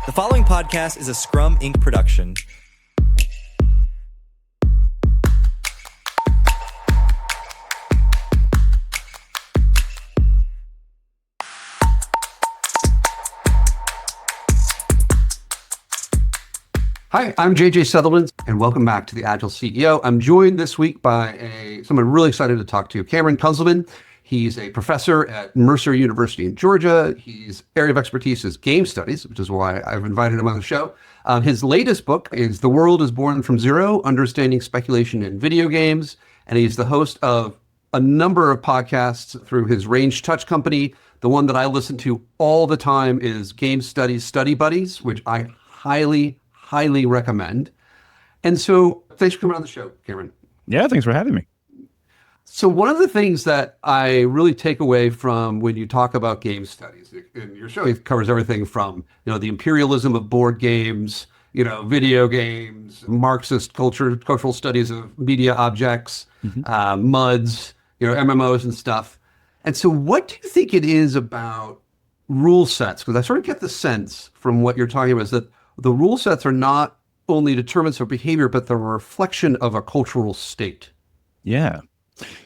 The following podcast is a Scrum Inc. production. Hi, I'm JJ Sutherland, and welcome back to the Agile CEO. I'm joined this week by someone really excited to talk to, Cameron Kunzelman. He's a professor at Mercer University in Georgia. His area of expertise is game studies, which is why I've invited him on the show. His latest book is The World is Born from Zero, Understanding Speculation in Video Games. And he's the host of a number of podcasts through his Range Touch company. The one that I listen to all the time is Game Studies Study Buddies, which I highly recommend. And so thanks for coming on the show, Cameron. Yeah, thanks for having me. So one of the things that I really take away from when you talk about game studies, and your show covers everything from, the imperialism of board games, video games, Marxist cultural studies of media objects, MUDs, MMOs and stuff. And so what do you think it is about rule sets? Because I sort of get the sense from what you're talking about is that the rule sets are not only determinants of behavior, but they're a reflection of a cultural state. Yeah.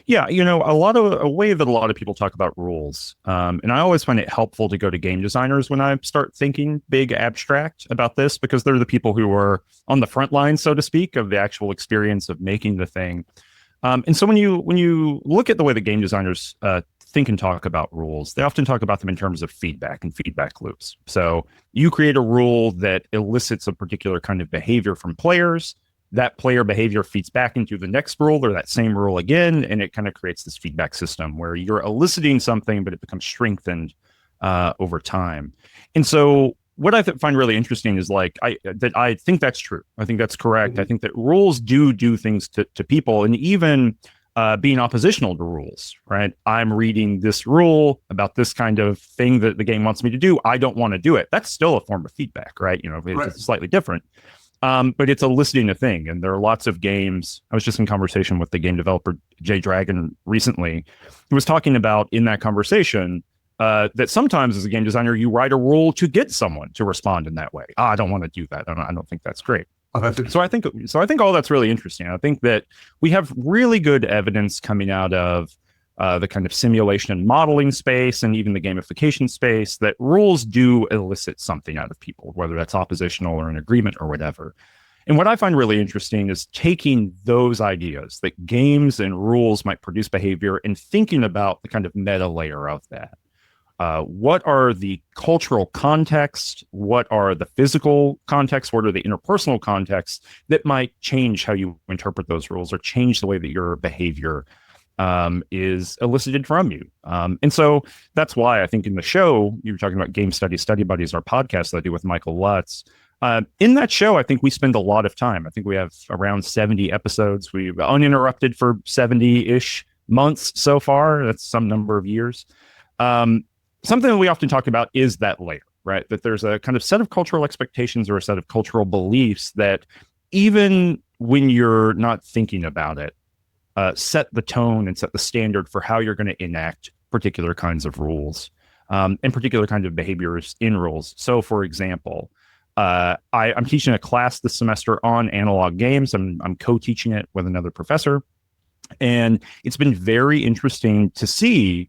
A way that a lot of people talk about rules, and I always find it helpful to go to game designers when I start thinking big abstract about this, because they're the people who are on the front line, so to speak, of the actual experience of making the thing. And so when you look at the way that game designers think and talk about rules, they often talk about them in terms of feedback and feedback loops. So you create a rule that elicits a particular kind of behavior from players. That player behavior feeds back into the next rule or that same rule again, and it kind of creates this feedback system where you're eliciting something, but it becomes strengthened over time. And so what I find really interesting is I think that's true. I think that's correct. I think that rules do things to people, and even being oppositional to rules, right? I'm reading this rule about this kind of thing that the game wants me to do. I don't want to do it. That's still a form of feedback, right? It's slightly different. But it's eliciting a thing. And there are lots of games. I was just in conversation with the game developer, Jay Dragon, recently, who was talking about in that conversation that sometimes as a game designer, you write a rule to get someone to respond in that way. I don't want to do that. I don't think that's great. So I think all that's really interesting. I think that we have really good evidence coming out of the kind of simulation and modeling space, and even the gamification space, that rules do elicit something out of people, whether that's oppositional or an agreement or whatever. And what I find really interesting is taking those ideas that games and rules might produce behavior and thinking about the kind of meta layer of that. What are the cultural contexts? What are the physical contexts? What are the interpersonal contexts that might change how you interpret those rules or change the way that your behavior is elicited from you. And so that's why I think in the show, you were talking about Game Studies Study Buddies, our podcast that I do with Michael Lutz. In that show, I think we spend a lot of time. I think we have around 70 episodes. We've uninterrupted for 70-ish months so far. That's some number of years. Something that we often talk about is that layer, right? That there's a kind of set of cultural expectations or a set of cultural beliefs that even when you're not thinking about it, set the tone and set the standard for how you're going to enact particular kinds of rules and particular kinds of behaviors in rules. So, for example, I'm teaching a class this semester on analog games. I'm co-teaching it with another professor. And it's been very interesting to see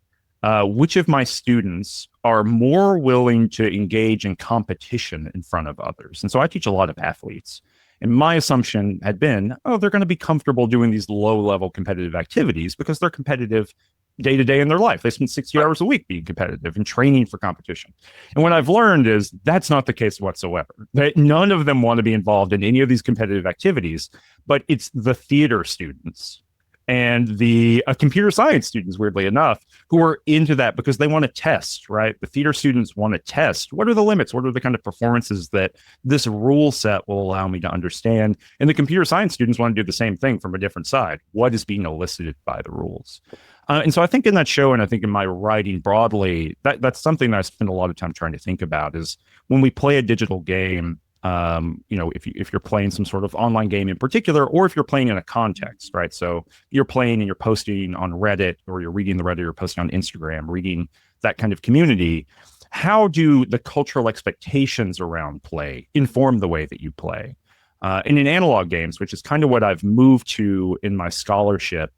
which of my students are more willing to engage in competition in front of others. And so I teach a lot of athletes. And my assumption had been, they're going to be comfortable doing these low-level competitive activities because they're competitive day to day in their life. They spend 60 hours a week being competitive and training for competition. And what I've learned is that's not the case whatsoever. That none of them want to be involved in any of these competitive activities, but it's the theater students and the computer science students, weirdly enough, who are into that because they want to test, right? The theater students want to test. What are the limits? What are the kind of performances that this rule set will allow me to understand? And the computer science students want to do the same thing from a different side. What is being elicited by the rules? And so I think in that show, and I think in my writing broadly, that's something that I spend a lot of time trying to think about is when we play a digital game, if you're playing some sort of online game in particular, or if you're playing in a context, right? So you're playing and you're posting on Reddit, or you're reading the Reddit, you're posting on Instagram, reading that kind of community. how do the cultural expectations around play inform the way that you play? And in analog games, which is kind of what I've moved to in my scholarship,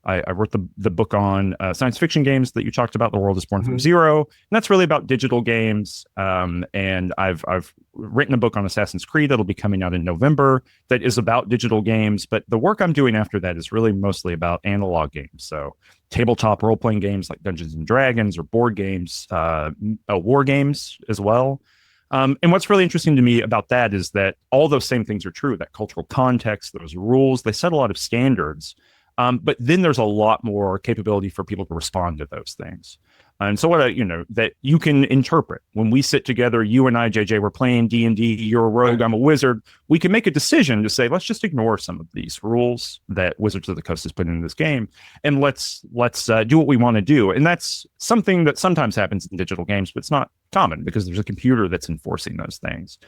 I wrote the book on science fiction games that you talked about, The World is Born from Zero. And that's really about digital games. And I've written a book on Assassin's Creed that'll be coming out in November that is about digital games. But the work I'm doing after that is really mostly about analog games. So tabletop role-playing games like Dungeons and Dragons, or board games, war games as well. And what's really interesting to me about that is that all those same things are true, that cultural context, those rules, they set a lot of standards. But then there's a lot more capability for people to respond to those things. And so that you can interpret. When we sit together, you and I, JJ, we're playing D&D, you're a rogue, I'm a wizard. We can make a decision to say, let's just ignore some of these rules that Wizards of the Coast has put in this game, and let's do what we want to do. And that's something that sometimes happens in digital games, but it's not common because there's a computer that's enforcing those things.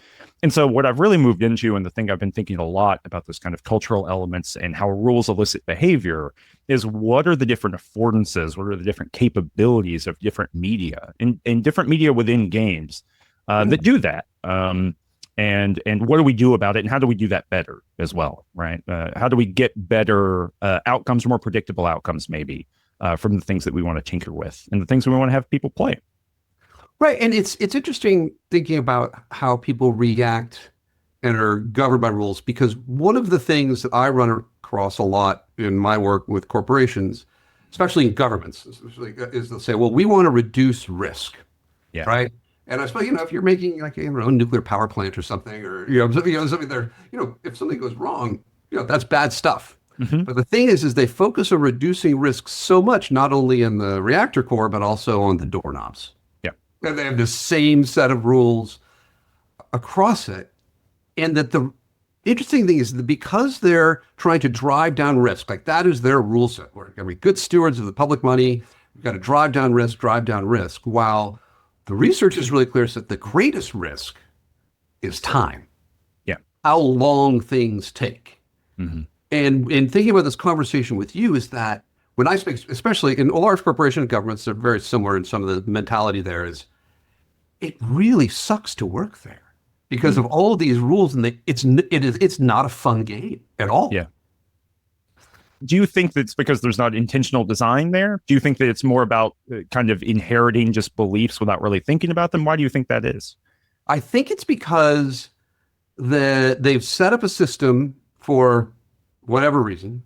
And so what I've really moved into, and the thing I've been thinking a lot about, those kind of cultural elements and how rules elicit behavior, is what are the different affordances, what are the different capabilities of different media and different media within games that do that. And what do we do about it, and how do we do that better as well, right? How do we get better outcomes, more predictable outcomes maybe from the things that we want to tinker with and the things we want to have people play? Right. And it's interesting thinking about how people react and are governed by rules, because one of the things that I run across a lot in my work with corporations, especially in governments, is they'll say, well, we want to reduce risk. Yeah. Right. And I suppose, if you're making like a nuclear power plant or something, or, something there, if something goes wrong, that's bad stuff. Mm-hmm. But the thing is they focus on reducing risk so much, not only in the reactor core, but also on the doorknobs. And they have the same set of rules across it. And that the interesting thing is that because they're trying to drive down risk, like that is their rule set. We're going to be good stewards of the public money. We've got to drive down risk. While the research is really clear that the greatest risk is time. Yeah. How long things take. Mm-hmm. And in thinking about this conversation with you is that when I speak, especially in large corporation and governments, they're very similar in some of the mentality there is, it really sucks to work there because of all of these rules, and it's not a fun game at all. Yeah. Do you think that's because there's not intentional design there? Do you think that it's more about kind of inheriting just beliefs without really thinking about them? Why do you think that is? I think it's because they've set up a system for whatever reason.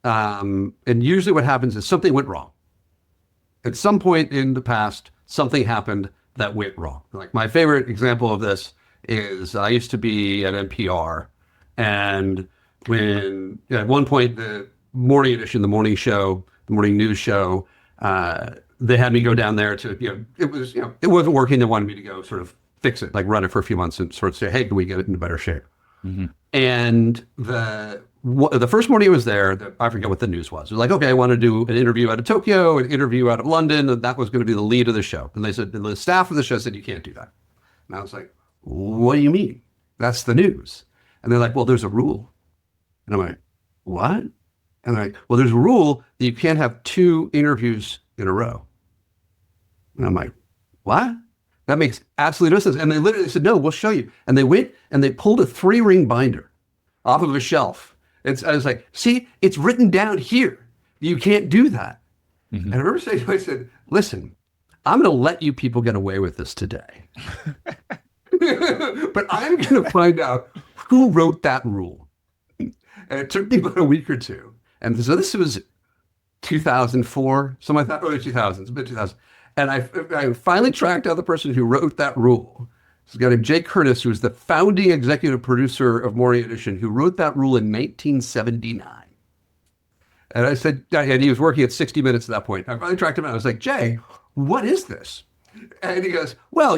And usually what happens is something went wrong. At some point in the past, something happened that went wrong. Like my favorite example of this is I used to be at NPR, and when at one point the morning edition, the morning show, the morning news show, they had me go down there to, it wasn't working. They wanted me to go sort of fix it, like run it for a few months and sort of say, hey, can we get it into better shape? Mm-hmm. And the first morning I was there, I forget what the news was. It was like, okay, I want to do an interview out of Tokyo, an interview out of London, and that was going to be the lead of the show. And they said, the staff of the show said, you can't do that. And I was like, what do you mean? That's the news. And they're like, well, there's a rule. And I'm like, what? And they're like, well, there's a rule that you can't have 2 interviews in a row. And I'm like, what? That makes absolutely no sense. And they literally said, no, we'll show you. And they went and they pulled a 3-ring binder off of a shelf. I was like, see, it's written down here. You can't do that. Mm-hmm. And I remember saying to him, I said, listen, I'm going to let you people get away with this today. But I'm going to find out who wrote that rule. And it took me about a week or two. And so this was 2004, something like that, early 2000s, mid-2000s. And I finally tracked down the person who wrote that rule. This guy named Jay Curtis, who was the founding executive producer of Morning Edition, who wrote that rule in 1979. And I said, and he was working at 60 Minutes at that point. I finally tracked him out. I was like, Jay, what is this? And he goes, well,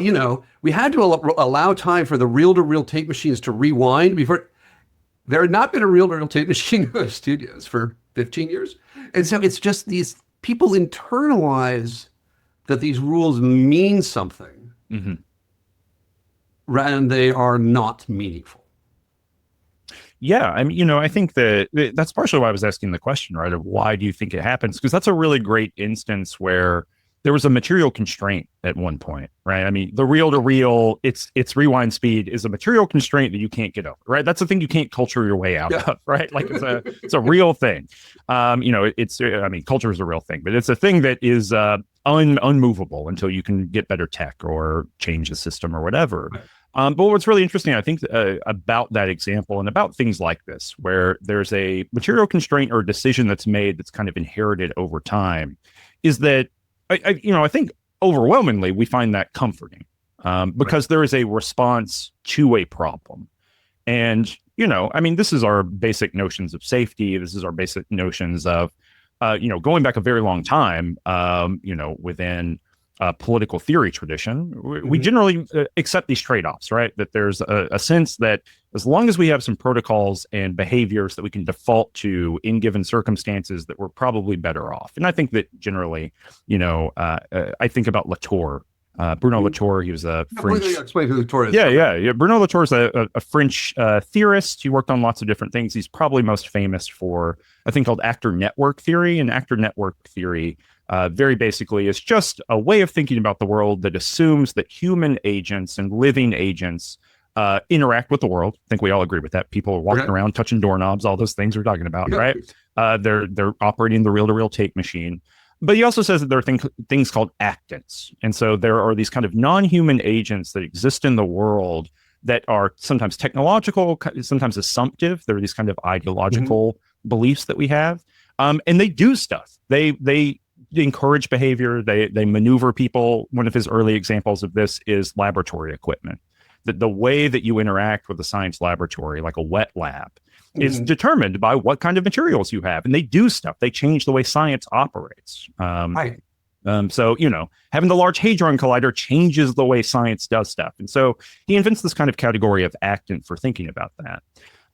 we had to allow time for the reel-to-reel tape machines to rewind before. There had not been a reel-to-reel tape machine in those studios for 15 years. And so it's just these people internalize that these rules mean something. Mm-hmm. And they are not meaningful. Yeah, I mean, I think that's partially why I was asking the question, right? Of why do you think it happens? Because that's a really great instance where there was a material constraint at one point, right? I mean, the reel to reel, its rewind speed is a material constraint that you can't get over, right? That's the thing you can't culture your way out of, right? Like it's a real thing. I mean, culture is a real thing, but it's a thing that is unmovable until you can get better tech or change the system or whatever. But what's really interesting, I think, about that example and about things like this, where there's a material constraint or a decision that's made that's kind of inherited over time, is that I think overwhelmingly we find that comforting because there is a response to a problem. And, I mean, this is our basic notions of safety. This is our basic notions of, going back a very long time, within political theory tradition, we generally accept these trade-offs, right? That there's a sense that as long as we have some protocols and behaviors that we can default to in given circumstances, that we're probably better off. And I think that generally, I think about Latour, Bruno Latour. He was a French. Explain who Latour is. Yeah. Bruno Latour is a French theorist. He worked on lots of different things. He's probably most famous for a thing called actor network theory. And actor network theory very basically is just a way of thinking about the world that assumes that human agents and living agents interact with the world. I think we all agree with that. People are walking around, touching doorknobs, all those things we're talking about, right? They're operating the reel-to-reel tape machine. But he also says that there are things called actants. And so there are these kind of non-human agents that exist in the world that are sometimes technological, sometimes assumptive. There are these kind of ideological beliefs that we have. And they do stuff. They encourage behavior. They maneuver people. One of his early examples of this is laboratory equipment. The way that you interact with a science laboratory, like a wet lab, is determined by what kind of materials you have. And they do stuff. They change the way science operates. Right. So, having the Large Hadron Collider changes the way science does stuff. And so he invents this kind of category of actant for thinking about that.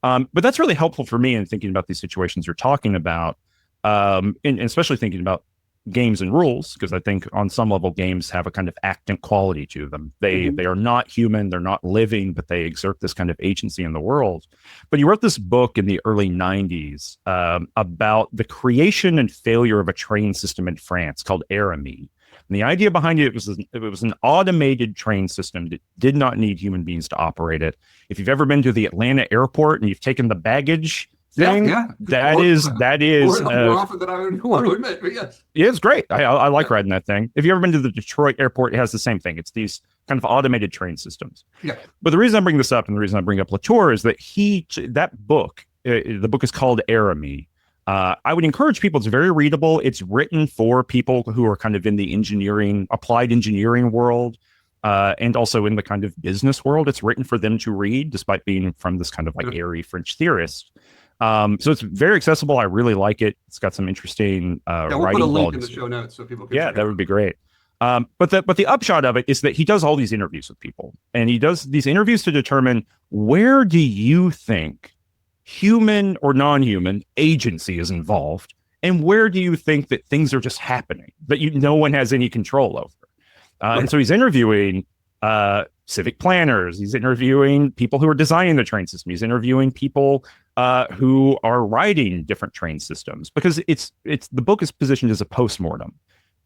But that's really helpful for me in thinking about these situations you're talking about, and especially thinking about games and rules, because I think on some level games have a kind of actant quality to them. They are not human, they're not living, but they exert this kind of agency in the world. But he wrote this book in the early 90s about the creation and failure of a train system in France called Aramis. And the idea behind it was an automated train system that did not need human beings to operate it. If you've ever been to the Atlanta airport and you've taken the baggage thing, that is more often than I want to admit, but yes. Yeah, it's great. I like riding that thing. If you've ever been to the Detroit airport, it has the same thing. It's these kind of automated train systems. Yeah. But the reason I bring this up and the reason I bring up Latour is that the book is called Aramis. I would encourage people. It's very readable. It's written for people who are kind of in the applied engineering world, and also in the kind of business world. It's written for them to read, despite being from this kind of like airy French theorist. So it's very accessible. I really like it. It's got some interesting we'll writing. Put a link in the show notes so people can. Yeah, that would be great. But the upshot of it is that he does all these interviews with people, and he does these interviews to determine, where do you think human or non-human agency is involved, and where do you think that things are just happening that no one has any control over? And so he's interviewing civic planners. He's interviewing people who are designing the train system. He's interviewing people who are writing different train systems, because the book is positioned as a postmortem.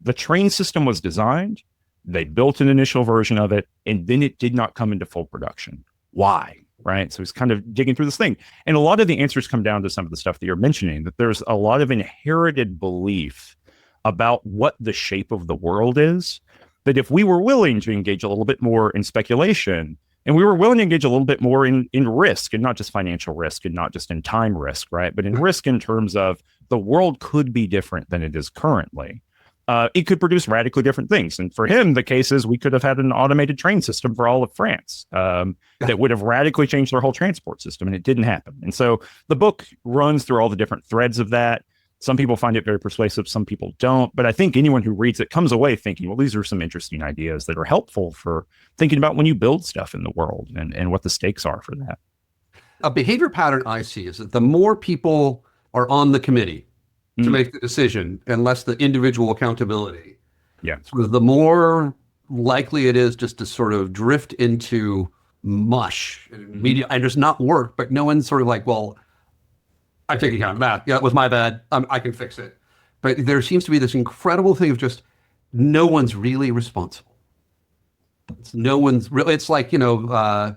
The train system was designed, they built an initial version of it, and then it did not come into full production. Why? Right? So he's kind of digging through this thing. And a lot of the answers come down to some of the stuff that you're mentioning, that there's a lot of inherited belief about what the shape of the world is, that if we were willing to engage a little bit more in speculation, and we were willing to engage a little bit more in risk, and not just financial risk and not just in time risk, right? But in risk in terms of the world could be different than it is currently. It could produce radically different things. And for him, the case is we could have had an automated train system for all of France that would have radically changed their whole transport system, and it didn't happen. And so the book runs through all the different threads of that. Some people find it very persuasive, some people don't. But I think anyone who reads it comes away thinking, well, these are some interesting ideas that are helpful for thinking about when you build stuff in the world and what the stakes are for that. A behavior pattern I see is that the more people are on the committee to make the decision, and less the individual accountability, sort of the more likely it is just to sort of drift into mush and media and just not work. But no one's sort of like, well, I'm taking account of that. Yeah, it was my bad. I can fix it. But there seems to be this incredible thing of just no one's really responsible. No one's really. It's like the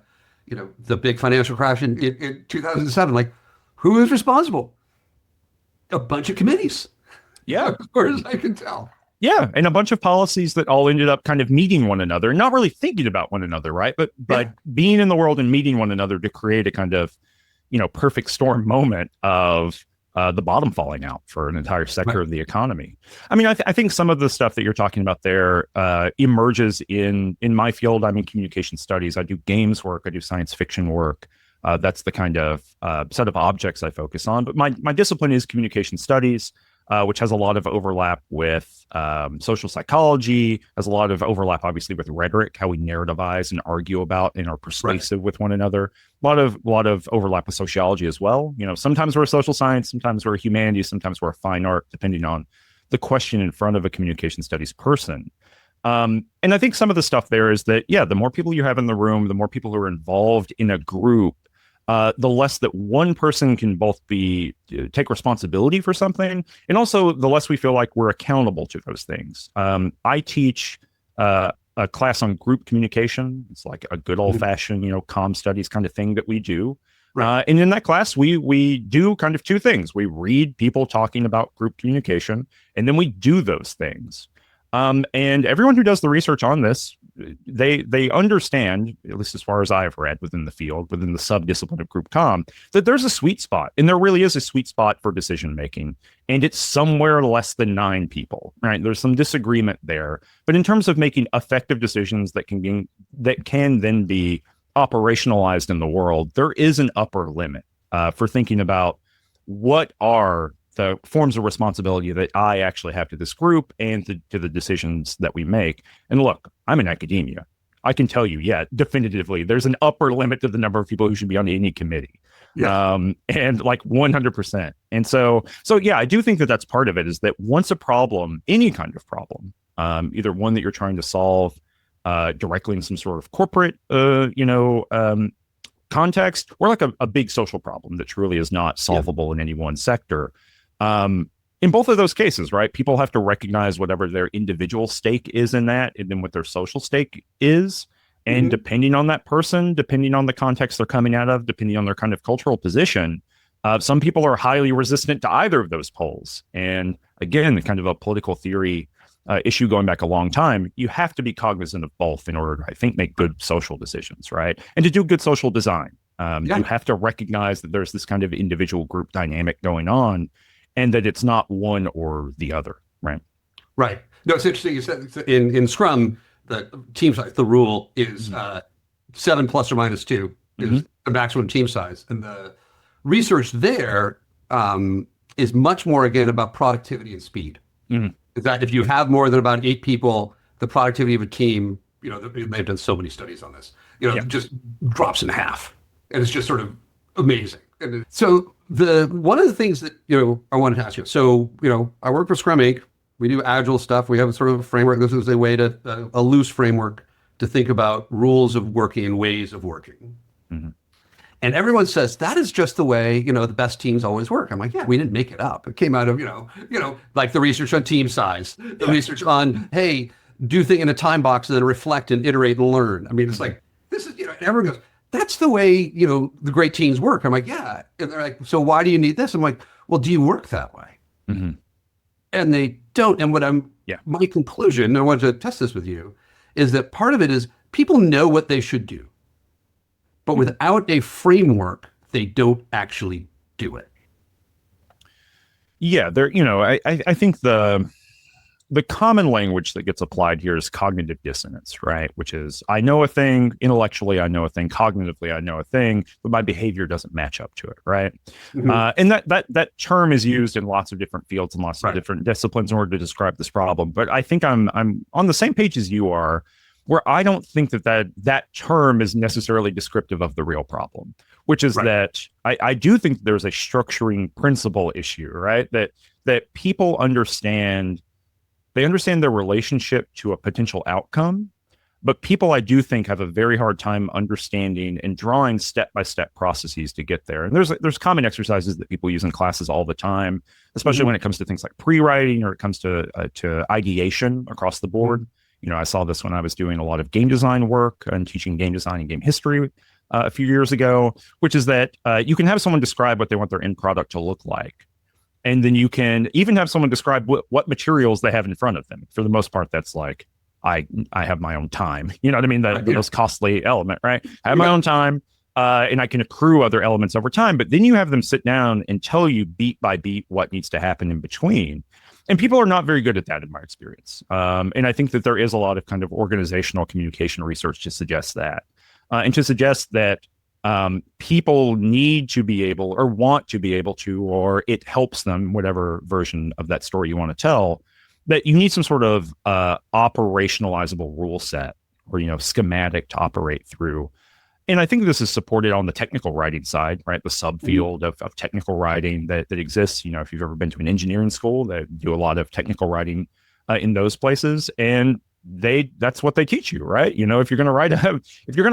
big financial crash in 2007. Like, who is responsible? A bunch of committees. Yeah, as far as I can tell. Yeah, and a bunch of policies that all ended up kind of meeting one another, not really thinking about one another, right? But being in the world and meeting one another to create a kind of, perfect storm moment of the bottom falling out for an entire sector of the economy. I mean, I think some of the stuff that you're talking about there emerges in my field. I'm in communication studies. I do games work. I do science fiction work. That's the kind of set of objects I focus on. But my discipline is communication studies, which has a lot of overlap with social psychology, has a lot of overlap, obviously, with rhetoric, how we narrativize and argue about and are persuasive with one another. A lot of overlap with sociology as well. Sometimes we're a social science, sometimes we're a humanities, sometimes we're a fine art, depending on the question in front of a communication studies person. And I think some of the stuff there is that, the more people you have in the room, the more people who are involved in a group, the less that one person can both take responsibility for something, and also the less we feel like we're accountable to those things. I teach a class on group communication. It's like a good old fashioned, comm studies kind of thing that we do. And in that class, we do kind of two things. We read people talking about group communication, and then we do those things. And everyone who does the research on this, they understand, at least as far as I've read within the field, within the sub-discipline of group comm, that there's a sweet spot, and there really is a sweet spot for decision making, and it's somewhere less than 9 people, right? There's some disagreement there, but in terms of making effective decisions that can then be operationalized in the world, there is an upper limit for thinking about what are the forms of responsibility that I actually have to this group and to the decisions that we make. And look, I'm in academia. I can tell you, definitively, there's an upper limit to the number of people who should be on any committee. And like 100%. And so I do think that that's part of it, is that once a problem, any kind of problem, either one that you're trying to solve directly in some sort of corporate, context, or like a big social problem that truly is not solvable in any one sector. In both of those cases, right, people have to recognize whatever their individual stake is in that, and then what their social stake is. And depending on that person, depending on the context they're coming out of, depending on their kind of cultural position, some people are highly resistant to either of those poles. And again, kind of a political theory issue going back a long time, you have to be cognizant of both in order to, I think, make good social decisions, right? And to do good social design. You have to recognize that there's this kind of individual group dynamic going on, and that it's not one or the other, right? Right. No, it's interesting. You said in Scrum, the team size, the rule is 7 plus or minus 2 is the maximum team size. And the research there is much more, again, about productivity and speed. Is that if you have more than about 8 people, the productivity of a team, they've done so many studies on this, just drops in half. And it's just sort of amazing. And so one of the things that, I wanted to ask you, so, I work for Scrum Inc. We do Agile stuff. We have sort of a framework. This is a way to, a loose framework to think about rules of working and ways of working. And everyone says that is just the way, the best teams always work. I'm like, we didn't make it up. It came out of, like the research on team size, the research on, hey, do things in a time box and then reflect and iterate and learn. I mean, it's like, this is, and everyone goes, that's the way, the great teams work. I'm like, yeah. And they're like, so why do you need this? I'm like, well, do you work that way? And they don't. And my conclusion, and I wanted to test this with you, is that part of it is people know what they should do, but without a framework, they don't actually do it. Yeah, I think the common language that gets applied here is cognitive dissonance, right? Which is, I know a thing, intellectually I know a thing, cognitively I know a thing, but my behavior doesn't match up to it, right? And that term is used in lots of different fields and lots of different disciplines in order to describe this problem. But I think I'm on the same page as you are, where I don't think that term is necessarily descriptive of the real problem, which is that I do think there's a structuring principle issue, right? That people understand. They understand their relationship to a potential outcome, But people, I do think, have a very hard time understanding and drawing step-by-step processes to get there. And there's common exercises that people use in classes all the time, especially when it comes to things like pre-writing or it comes to ideation across the board. I saw this when I was doing a lot of game design work and teaching game design and game history a few years ago, which is that you can have someone describe what they want their end product to look like. And then you can even have someone describe what materials they have in front of them. For the most part, that's like, I have my own time. You know what I mean? The most costly element, right? I have my own time and I can accrue other elements over time. But then you have them sit down and tell you beat by beat what needs to happen in between. And people are not very good at that in my experience. And I think that there is a lot of kind of organizational communication research to suggest that. And to suggest that people need to be able or want to be able to, or it helps them, whatever version of that story you want to tell, that you need some sort of operationalizable rule set or, schematic to operate through. And I think this is supported on the technical writing side, right? The subfield of technical writing that exists. If you've ever been to an engineering school, they do a lot of technical writing in those places. And that's what they teach you, right? If you're going to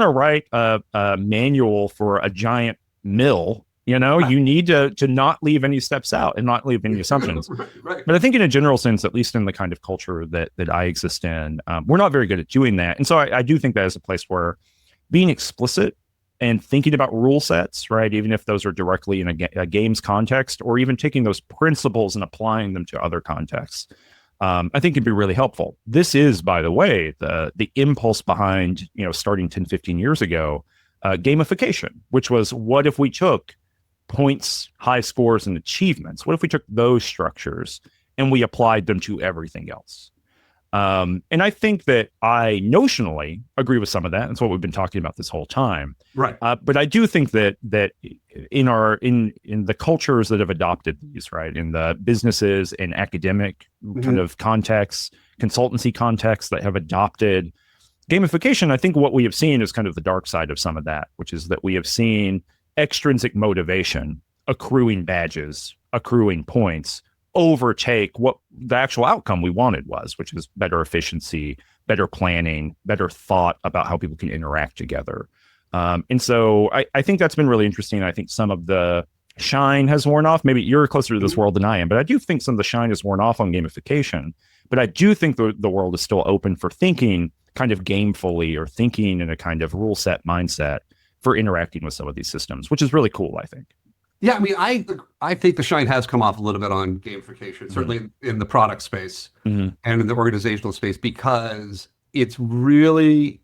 write a manual for a giant mill, you need to not leave any steps out and not leave any assumptions. Right. But I think in a general sense, at least in the kind of culture that I exist in, we're not very good at doing that. And so I do think that is a place where being explicit and thinking about rule sets, right, even if those are directly in a game's context, or even taking those principles and applying them to other contexts, I think can be really helpful. This is, by the way, the impulse behind, starting 10, 15 years ago, gamification, which was, what if we took points, high scores, and achievements? What if we took those structures and we applied them to everything else? And I think that I notionally agree with some of that. That's what we've been talking about this whole time. Right. But I do think that in the cultures that have adopted these, right, in the businesses and academic kind of contexts, consultancy contexts that have adopted gamification, I think what we have seen is kind of the dark side of some of that, which is that we have seen extrinsic motivation, accruing badges, accruing points, overtake what the actual outcome we wanted was, which is better efficiency, better planning, better thought about how people can interact together. And so I think that's been really interesting. I think some of the shine has worn off. Maybe you're closer to this world than I am, but I do think some of the shine has worn off on gamification. But I do think the world is still open for thinking kind of gamefully or thinking in a kind of rule set mindset for interacting with some of these systems, which is really cool, I think. Yeah, I mean, I think the shine has come off a little bit on gamification, certainly in the product space and in the organizational space, because it's really,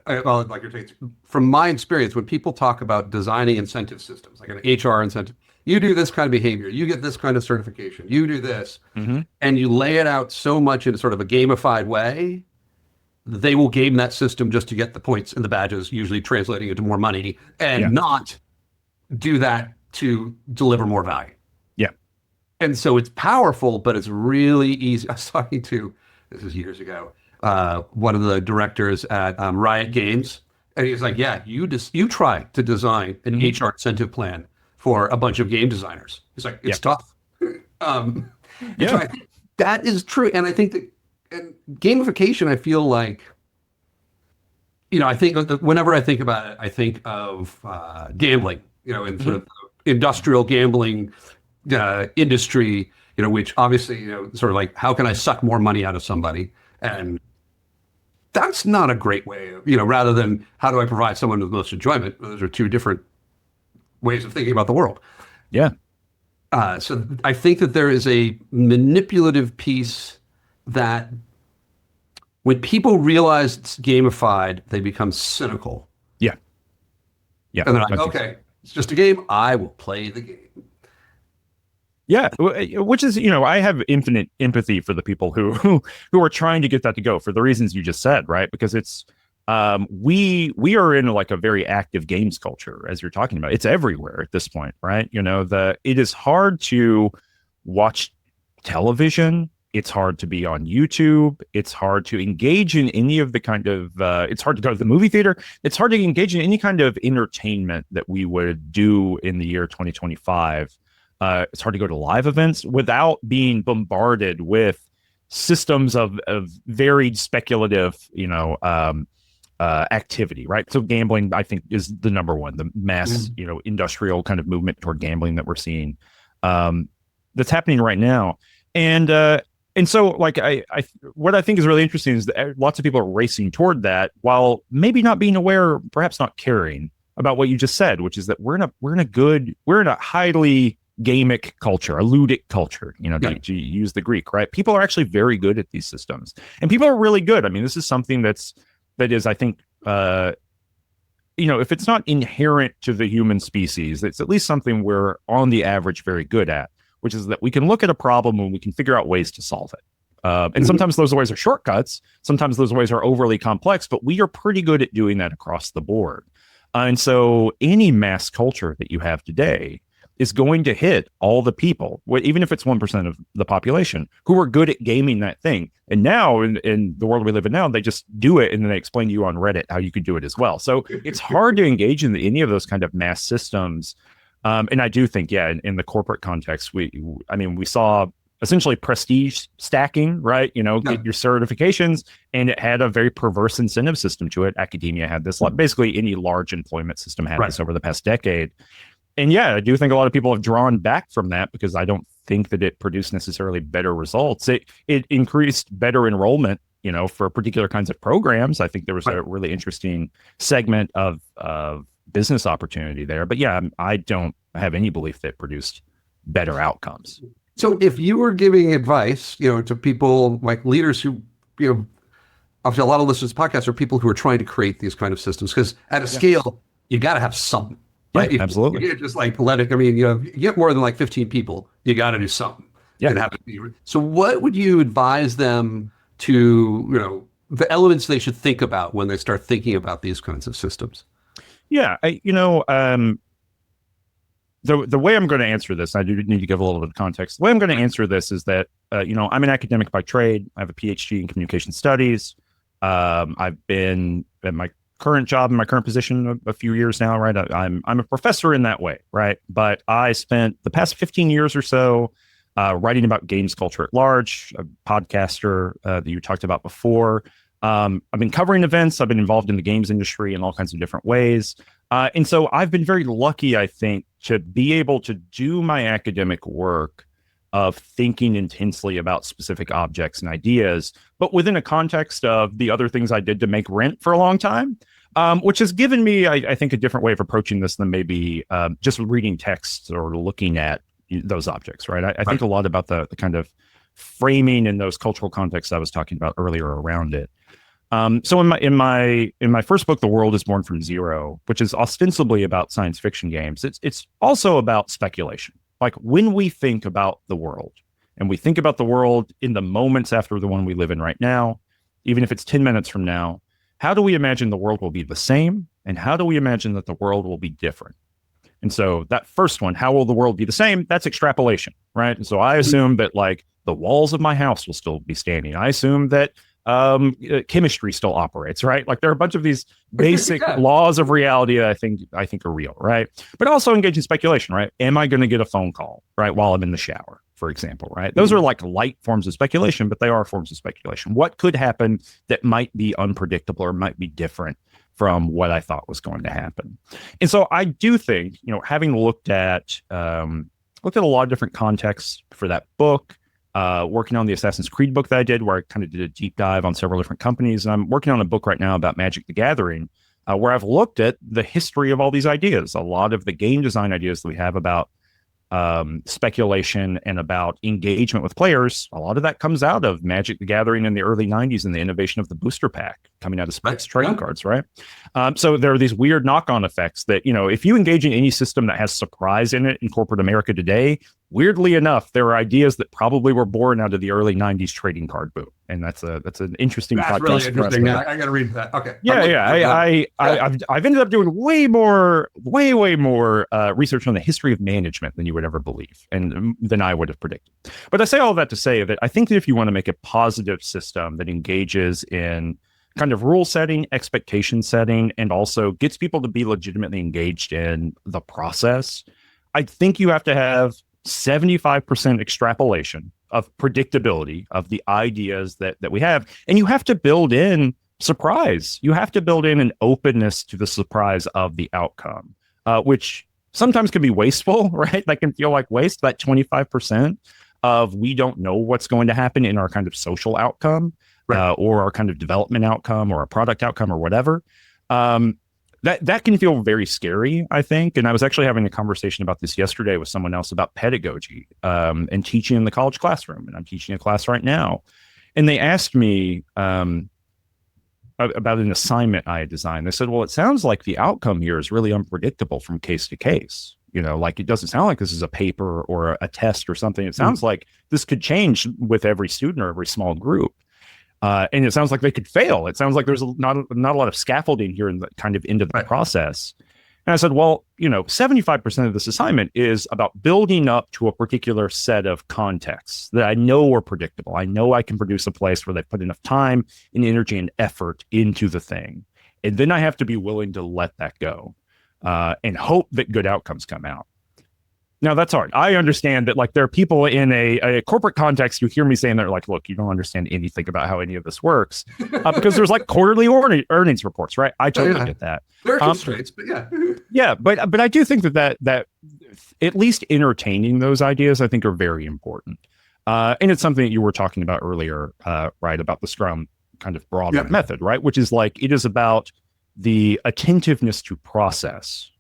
like you're saying, from my experience, when people talk about designing incentive systems, like an HR incentive, you do this kind of behavior, you get this kind of certification, you do this, and you lay it out so much in sort of a gamified way, they will game that system just to get the points and the badges, usually translating into more money, and not do that to deliver more value. Yeah. And so it's powerful, but it's really easy. I was talking to, this is years ago, one of the directors at Riot Games, and he's like, yeah, you try to design an HR incentive plan for a bunch of game designers. He's like, it's tough. So I think that is true. And I think that and gamification, I feel like, I think whenever I think about it, I think of gambling, in sort of industrial gambling industry, which obviously, sort of like, how can I suck more money out of somebody? And that's not a great way of, rather than how do I provide someone with the most enjoyment? Those are two different ways of thinking about the world. Yeah. So I think that there is a manipulative piece that when people realize it's gamified, they become cynical. Yeah. Yeah. And they're like, okay, it's just a game. I will play the game. Yeah, which is, I have infinite empathy for the people who are trying to get that to go for the reasons you just said, right? Because it's we are in like a very active games culture, as you're talking about. It's everywhere at this point, right? It is hard to watch television. It's hard to be on YouTube. It's hard to engage in any of the kind of, it's hard to go to the movie theater. It's hard to engage in any kind of entertainment that we would do in the year 2025. It's hard to go to live events without being bombarded with systems of varied speculative, activity, right? So gambling, I think, is the number one, the mass, industrial kind of movement toward gambling that we're seeing, that's happening right now. And so, like, what I think is really interesting is that lots of people are racing toward that, while maybe not being aware, perhaps not caring about what you just said, which is that we're in a highly gamic culture, a ludic culture, to use the Greek, right? People are actually very good at these systems, and people are really good. I mean, this is something that is, I think, if it's not inherent to the human species, it's at least something we're on the average very good at, which is that we can look at a problem and we can figure out ways to solve it. And sometimes those ways are shortcuts. Sometimes those ways are overly complex, but we are pretty good at doing that across the board. And so any mass culture that you have today is going to hit all the people, even if it's 1% of the population, who are good at gaming that thing. And now in the world we live in now, they just do it and then they explain to you on Reddit how you could do it as well. So it's hard to engage in any of those kind of mass systems. And I do think, in the corporate context, we saw essentially prestige stacking, right? Get your certifications, and it had a very perverse incentive system to it. Academia had this, basically any large employment system had this over the past decade. And I do think a lot of people have drawn back from that because I don't think that it produced necessarily better results. It increased better enrollment, for particular kinds of programs. I think there was a really interesting segment of business opportunity there. But I don't have any belief that it produced better outcomes. So if you were giving advice, to people like leaders who, obviously a lot of listeners to podcasts are people who are trying to create these kind of systems, because at a scale, you got to have something. Right? Yeah, absolutely. You can't just let it. I mean, you get more than 15 people, you got to do something. Yeah. And have it be. So what would you advise them to, the elements they should think about when they start thinking about these kinds of systems? Yeah, the way I'm going to answer this, I do need to give a little bit of context. The way I'm going to answer this is that, I'm an academic by trade. I have a PhD in communication studies. I've been at my current job in my current position a few years now, right? I'm a professor in that way, right? But I spent the past 15 years or so writing about games culture at large, a podcaster that you talked about before. I've been covering events. I've been involved in the games industry in all kinds of different ways. And so I've been very lucky, I think, to be able to do my academic work of thinking intensely about specific objects and ideas, but within a context of the other things I did to make rent for a long time, which has given me, I think, a different way of approaching this than maybe just reading texts or looking at those objects, right? I think a lot about the kind of framing in those cultural contexts I was talking about earlier around it. So in my first book, The World is Born from Zero, which is ostensibly about science fiction games, it's also about speculation. Like, when we think about the world, and we think about the world in the moments after the one we live in right now, even if it's 10 minutes from now, how do we imagine the world will be the same? And how do we imagine that the world will be different? And so that first one, how will the world be the same? That's extrapolation, right? And so I assume that, like, the walls of my house will still be standing. I assume that chemistry still operates, right? Like, there are a bunch of these basic laws of reality that I think are real, right? But also engage in speculation, right? Am I going to get a phone call, right, while I'm in the shower, for example, right? Those are like light forms of speculation, but they are forms of speculation. What could happen that might be unpredictable or might be different from what I thought was going to happen? And so I do think, having looked at a lot of different contexts for that book, working on the Assassin's Creed book that I did, where I kind of did a deep dive on several different companies. And I'm working on a book right now about Magic the Gathering, where I've looked at the history of all these ideas. A lot of the game design ideas that we have about speculation and about engagement with players, a lot of that comes out of Magic the Gathering in the early 90s and the innovation of the booster pack coming out of Spritz trading cards, right? So there are these weird knock-on effects that, if you engage in any system that has surprise in it in corporate America today, weirdly enough, there are ideas that probably were born out of the early 90s trading card boom. And that's an interesting podcast. That's really interesting. I got to read that. Okay. I've ended up doing way more research on the history of management than you would ever believe, and than I would have predicted. But I say all that to say that I think that if you want to make a positive system that engages in kind of rule setting, expectation setting, and also gets people to be legitimately engaged in the process, I think you have to have 75% extrapolation predictability of the ideas that we have. And you have to build in surprise. You have to build in an openness to the surprise of the outcome, which sometimes can be wasteful, right? That can feel like waste. That 25% of we don't know what's going to happen in our kind of social outcome, right, or our kind of development outcome or a product outcome or whatever. That can feel very scary, I think. And I was actually having a conversation about this yesterday with someone else about pedagogy and teaching in the college classroom. And I'm teaching a class right now. And they asked me about an assignment I had designed. They said, well, it sounds like the outcome here is really unpredictable from case to case. Like it doesn't sound like this is a paper or a test or something. It sounds like this could change with every student or every small group. And it sounds like they could fail. It sounds like there's not a lot of scaffolding here in the kind of into the process. And I said, well, 75% of this assignment is about building up to a particular set of contexts that I know are predictable. I know I can produce a place where they put enough time and energy and effort into the thing. And then I have to be willing to let that go and hope that good outcomes come out. Now, that's hard. I understand that, like, there are people in a corporate context who hear me saying, they're like, look, you don't understand anything about how any of this works because there's like quarterly earnings reports, right? I totally get that. There are constraints, but yeah. Yeah, but I do think that at least entertaining those ideas, I think, are very important. And it's something that you were talking about earlier, right, about the Scrum kind of broader method, right? Which is like, it is about the attentiveness to process.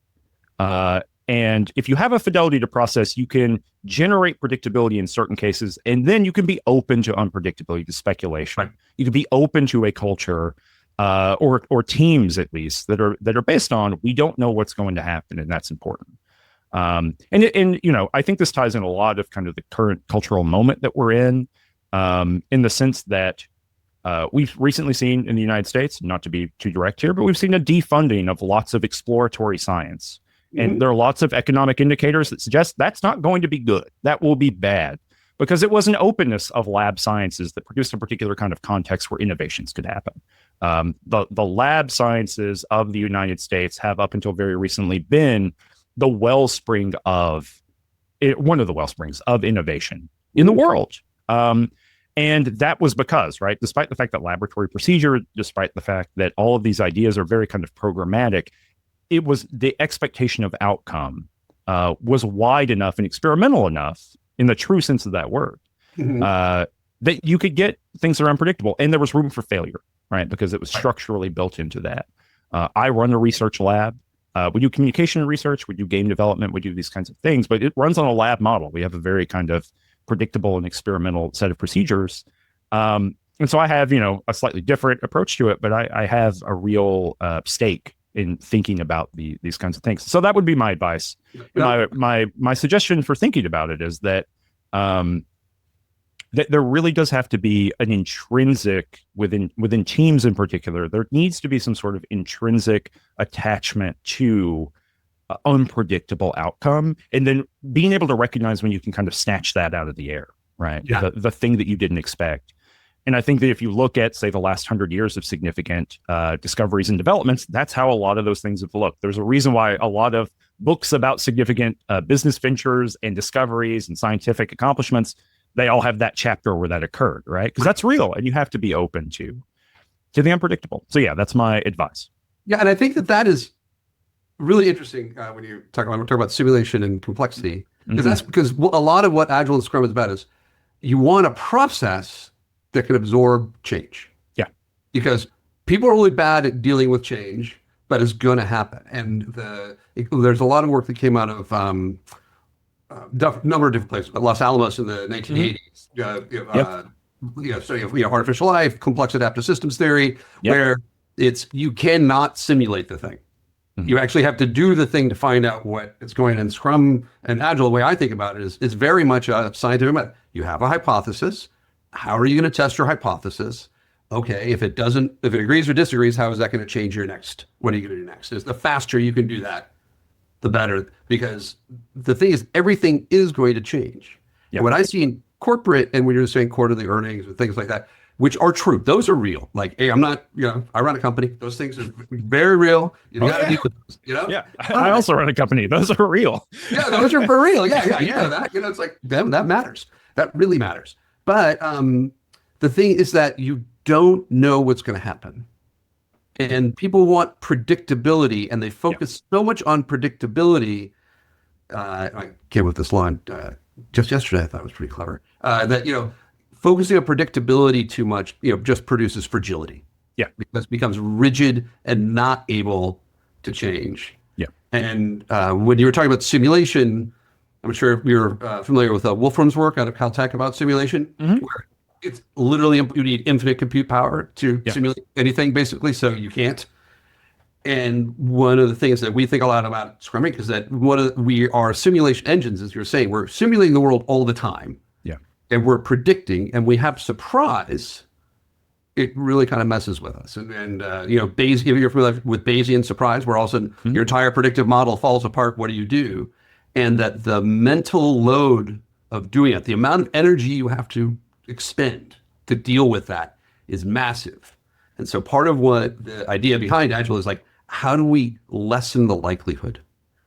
And if you have a fidelity to process, you can generate predictability in certain cases, and then you can be open to unpredictability, to speculation. Right. You can be open to a culture or teams, at least, that are based on, we don't know what's going to happen, and that's important. And I think this ties in a lot of kind of the current cultural moment that we're in the sense that we've recently seen in the United States, not to be too direct here, but we've seen a defunding of lots of exploratory science. And there are lots of economic indicators that suggest that's not going to be good. That will be bad because it was an openness of lab sciences that produced a particular kind of context where innovations could happen. The lab sciences of the United States have up until very recently been the wellspring of one of the wellsprings of innovation in the world. And that was because, right, despite the fact that laboratory procedure, despite the fact that all of these ideas are very kind of programmatic, it was the expectation of outcome was wide enough and experimental enough in the true sense of that word that you could get things that are unpredictable. And there was room for failure, right? Because it was structurally built into that. I run a research lab. We do communication research. We do game development. We do these kinds of things, but it runs on a lab model. We have a very kind of predictable and experimental set of procedures. And so I have, a slightly different approach to it, but I have a real stake in thinking about these kinds of things. So that would be my advice. My suggestion for thinking about it is that that there really does have to be an intrinsic within teams in particular. There needs to be some sort of intrinsic attachment to unpredictable outcome, and then being able to recognize when you can kind of snatch that out of the air, right? Yeah. The thing that you didn't expect. And I think that if you look at, say, the last 100 years of significant discoveries and developments, that's how a lot of those things have looked. There's a reason why a lot of books about significant business ventures and discoveries and scientific accomplishments, they all have that chapter where that occurred, right? Because that's real, and you have to be open to the unpredictable. So yeah, that's my advice. Yeah, and I think that is really interesting when we're talking about simulation and complexity, because that's because a lot of what Agile and Scrum is about is you want a process that can absorb change. Yeah. Because people are really bad at dealing with change, but it's going to happen. And there's a lot of work that came out of number of different places, but Los Alamos in the 1980s. So you have artificial life, complex adaptive systems theory, where you cannot simulate the thing. You actually have to do the thing to find out what is going on. In Scrum and Agile, the way I think about it is it's very much a scientific method. You have a hypothesis. How are you going to test your hypothesis? Okay, if it agrees or disagrees, how is that going to change what are you going to do next? The faster you can do that, the better, because the thing is, everything is going to change. Yep. What I see in corporate, and when you're saying quarterly earnings and things like that, which are true. Those are real. Like, hey, I'm not, I run a company. Those things are very real. You got to deal with those, Yeah. I also run a company. Those are real. Yeah, those are for real. Yeah. You know that. It's like, that matters. That really matters. But the thing is that you don't know what's going to happen. And people want predictability, and they focus so much on predictability. I came with this line just yesterday. I thought it was pretty clever. That, focusing on predictability too much, just produces fragility. Yeah. Because it becomes rigid and not able to change. Yeah. And when you were talking about simulation, I'm sure if you're familiar with Wolfram's work out of Caltech about simulation, where it's literally, you need infinite compute power to simulate anything, basically, so you can't. And one of the things that we think a lot about Scrum Inc. is that we are simulation engines, as you're saying. We're simulating the world all the time. Yeah. And we're predicting, and we have surprise. It really kind of messes with us. And if you're familiar with Bayesian surprise, where all of a sudden your entire predictive model falls apart, what do you do? And that the mental load of doing it, the amount of energy you have to expend to deal with that is massive. And so part of what the idea behind Agile is like, how do we lessen the likelihood?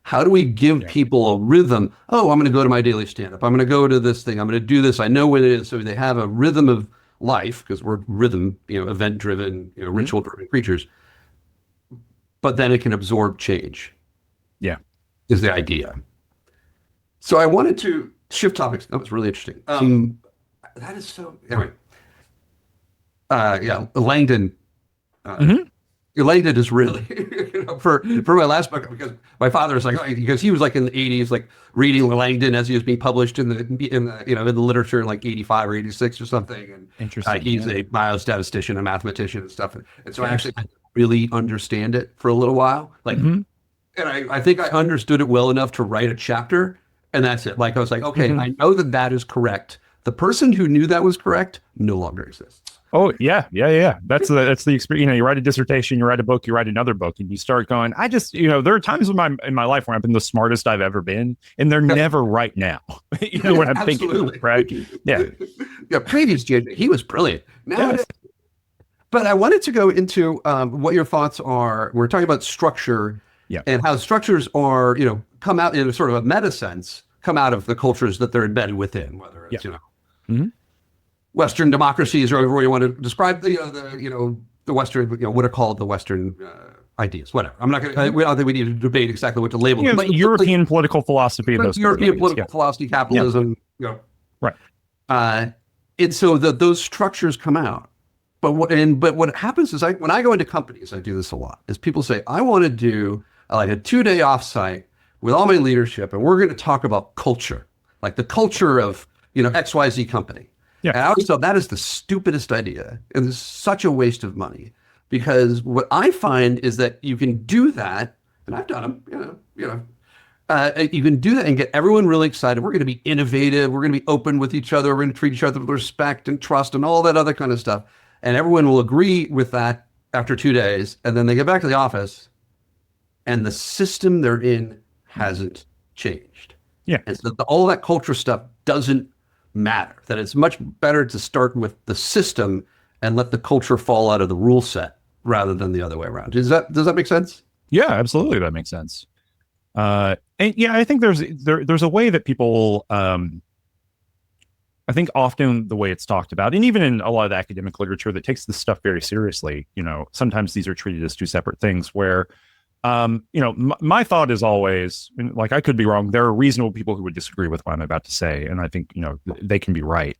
How do we give people a rhythm? Oh, I'm going to go to my daily stand-up. I'm going to go to this thing. I'm going to do this. I know what it is. So they have a rhythm of life, because we're rhythm, event-driven, ritual-driven creatures. But then it can absorb change. Yeah, is the idea. So I wanted to shift topics. That was really interesting. That is so. Anyway, Langdon. Langdon is really, for my last book, because my father was like, because he was like in the 80s, like reading Langdon as he was being published in the literature in like 85 or 86 or something. And interesting. He's a biostatistician, a mathematician, and stuff. And so I actually had to really understand it for a little while. Like, and I think I understood it well enough to write a chapter, and that's it. Like I was like, okay, I know that is correct. The person who knew that was correct no longer exists. Oh, yeah. That's the experience. You write a dissertation, you write a book, you write another book, and you start going, there are times in my life where I've been the smartest I've ever been, and they're never right now. What I'm thinking, right? Yeah. Yeah, previous JJ, he was brilliant. But I wanted to go into what your thoughts are. We're talking about structure and how structures are, come out in a sort of a meta sense, come out of the cultures that they're embedded within, whether it's, Western democracies, or however you want to describe the Western, what are called the Western ideas, whatever. I'm not going to, I don't think we need to debate exactly what to label them. But European political philosophy. European political philosophy, capitalism, Right. And so those structures come out. But what happens is when I go into companies, I do this a lot, is people say, I want to do like a 2-day offsite with all my leadership, and we're going to talk about culture, like the culture of, XYZ company. Yeah. And I always thought that is the stupidest idea. And it's such a waste of money, because what I find is that you can do that, and I've done them, you can do that and get everyone really excited. We're going to be innovative. We're going to be open with each other. We're going to treat each other with respect and trust and all that other kind of stuff. And everyone will agree with that after 2 days. And then they get back to the office, and the system they're in hasn't changed. Yeah. And so all that culture stuff doesn't matter. That it's much better to start with the system and let the culture fall out of the rule set rather than the other way around. Does that make sense? Yeah, absolutely. That makes sense. And I think there's a way that people, I think often the way it's talked about, and even in a lot of the academic literature that takes this stuff very seriously, sometimes these are treated as two separate things where, my thought is always, like, I could be wrong. There are reasonable people who would disagree with what I'm about to say, and I think, they can be right.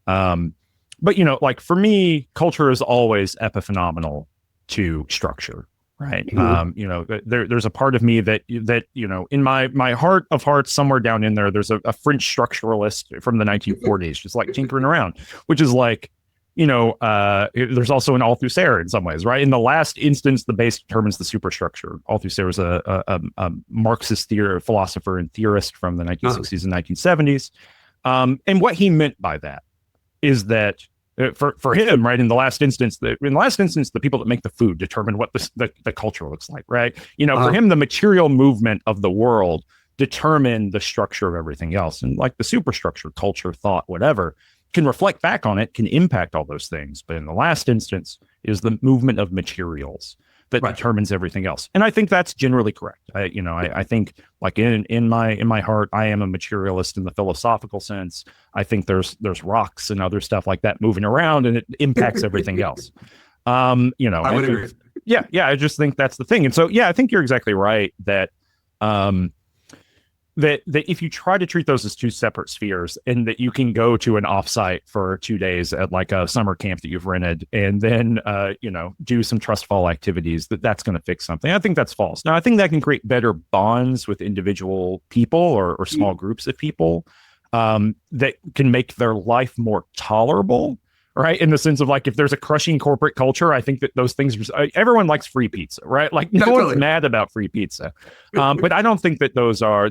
But, like, for me, culture is always epiphenomenal to structure, right? There's a part of me that in my heart of hearts, somewhere down in there's a French structuralist from the 1940s, just like tinkering around, which is like, there's also an Althusser in some ways, right? In the last instance, the base determines the superstructure. Althusser was a Marxist philosopher and theorist from the 1960s and 1970s. And what he meant by that is that for him, right, in the last instance, the people that make the food determine what the culture looks like, right? For him, the material movement of the world determined the structure of everything else. And like the superstructure, culture, thought, whatever, can reflect back on it, can impact all those things. But in the last instance is the movement of materials that determines everything else. And I think that's generally correct. I think like in my heart, I am a materialist in the philosophical sense. I think there's rocks and other stuff like that moving around, and it impacts everything else. I would agree. Yeah. I just think that's the thing. And so, I think you're exactly right that that if you try to treat those as two separate spheres, and that you can go to an offsite for 2 days at like a summer camp that you've rented, and then do some trust fall activities, that's going to fix something. I think that's false. Now, I think that can create better bonds with individual people or small groups of people that can make their life more tolerable. Right. In the sense of like, if there's a crushing corporate culture, I think that those things, everyone likes free pizza, right? Like no one's mad about free pizza. But I don't think that those are